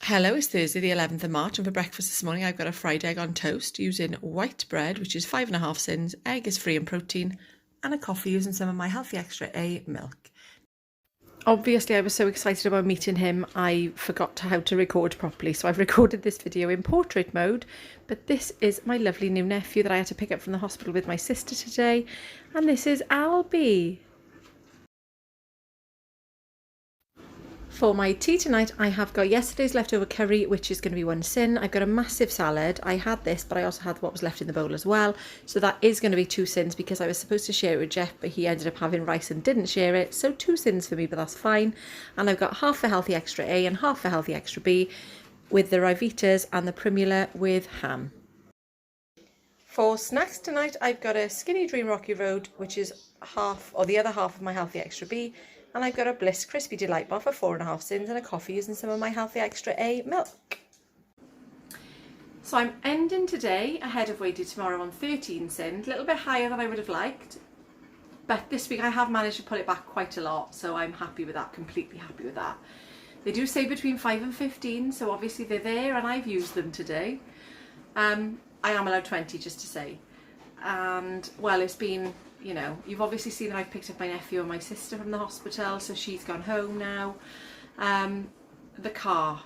Hello, it's Thursday the 11th of March and for breakfast this morning I've got a fried egg on toast using white bread, which is 5.5 sins, egg is free in protein, and a coffee using some of my Healthy Extra A milk. Obviously I was so excited about meeting him I forgot how to record properly, so I've recorded this video in portrait mode, but this is my lovely new nephew that I had to pick up from the hospital with my sister today, and this is Albie. For my tea tonight, I have got yesterday's leftover curry, which is going to be 1 sin. I've got a massive salad. I had this, but I also had what was left in the bowl as well. So that is going to be 2 sins because I was supposed to share it with Jeff, but he ended up having rice and didn't share it. So 2 sins for me, but that's fine. And I've got half for Healthy Extra A and half for Healthy Extra B with the Rivitas and the Primula with ham. For snacks tonight, I've got a Skinny Dream Rocky Road, which is half, or the other half of my Healthy Extra B. And I've got a Bliss Crispy Delight Bar for 4.5 sins and a coffee using some of my Healthy Extra A milk. So I'm ending today ahead of weighted tomorrow on 13 sins, a little bit higher than I would have liked. But this week I have managed to pull it back quite a lot, so I'm happy with that, completely happy with that. They do say between 5 and 15, so obviously they're there and I've used them today. I am allowed 20 just to say. And well, it's been, you know, you've obviously seen that I've picked up my nephew and my sister from the hospital, so she's gone home now. The car.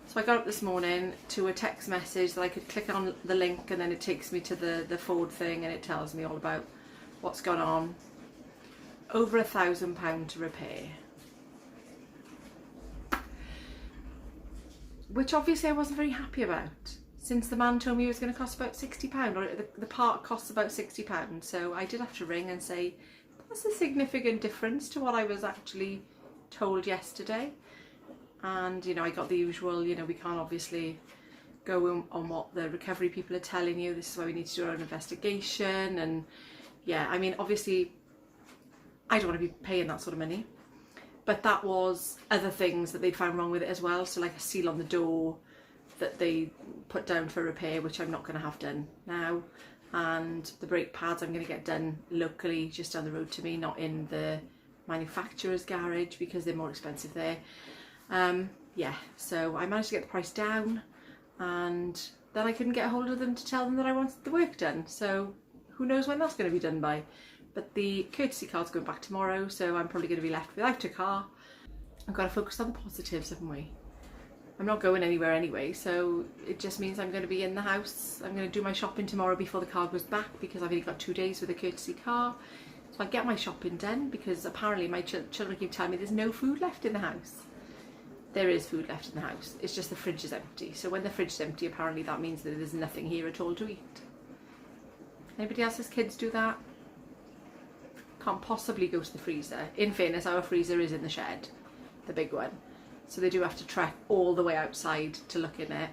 So I got up this morning to a text message that I could click on the link and then it takes me to the Ford thing and it tells me all about what's gone on. Over £1,000 to repair. Which obviously I wasn't very happy about, since the man told me it was going to cost about £60, or the part costs about £60. So I did have to ring and say, that's a significant difference to what I was actually told yesterday. And, you know, I got the usual, you know, we can't obviously go on what the recovery people are telling you. This is why we need to do our own investigation. And yeah, I mean, obviously, I don't want to be paying that sort of money. But that was other things that they'd found wrong with it as well. So like a seal on the door that they put down for repair, which I'm not going to have done now. And the brake pads I'm going to get done locally just down the road to me, not in the manufacturer's garage because they're more expensive there. Yeah, so I managed to get the price down and then I couldn't get a hold of them to tell them that I wanted the work done. So who knows when that's going to be done by. But the courtesy car's going back tomorrow, so I'm probably going to be left without a car. I've got to focus on the positives, haven't we? I'm not going anywhere anyway, so it just means I'm going to be in the house. I'm going to do my shopping tomorrow before the car goes back because I've only got 2 days with a courtesy car. So I get my shopping done because apparently my children keep telling me there's no food left in the house. There is food left in the house, it's just the fridge is empty. So when the fridge is empty, apparently that means that there's nothing here at all to eat. Anybody else's kids do that? Can't possibly go to the freezer. In fairness, our freezer is in the shed, the big one. So they do have to trek all the way outside to look in it.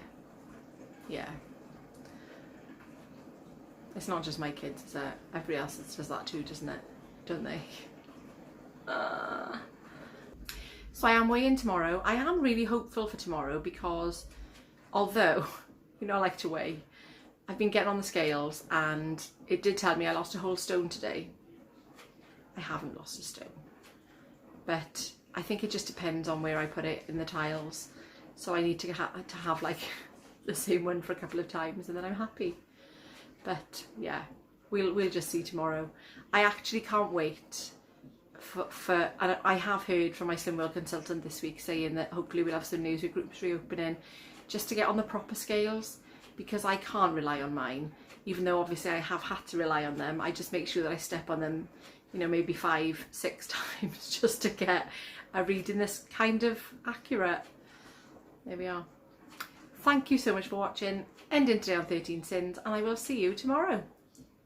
Yeah. It's not just my kids, is it? Everybody else does that too, doesn't it? Don't they? So I am weighing tomorrow. I am really hopeful for tomorrow because although, you know, I like to weigh, I've been getting on the scales and it did tell me I lost a whole stone today. I haven't lost a stone, but I think it just depends on where I put it in the tiles. So I need to have like the same one for a couple of times and then I'm happy. But yeah, we'll just see tomorrow. I actually can't wait for and I have heard from my Slimworld consultant this week saying that hopefully we'll have some news with groups reopening just to get on the proper scales, because I can't rely on mine, even though obviously I have had to rely on them. I just make sure that I step on them, you know, maybe 5-6 times just to get a reading this kind of accurate. There we are. Thank you so much for watching. Ending today on 13 sins, and I will see you tomorrow.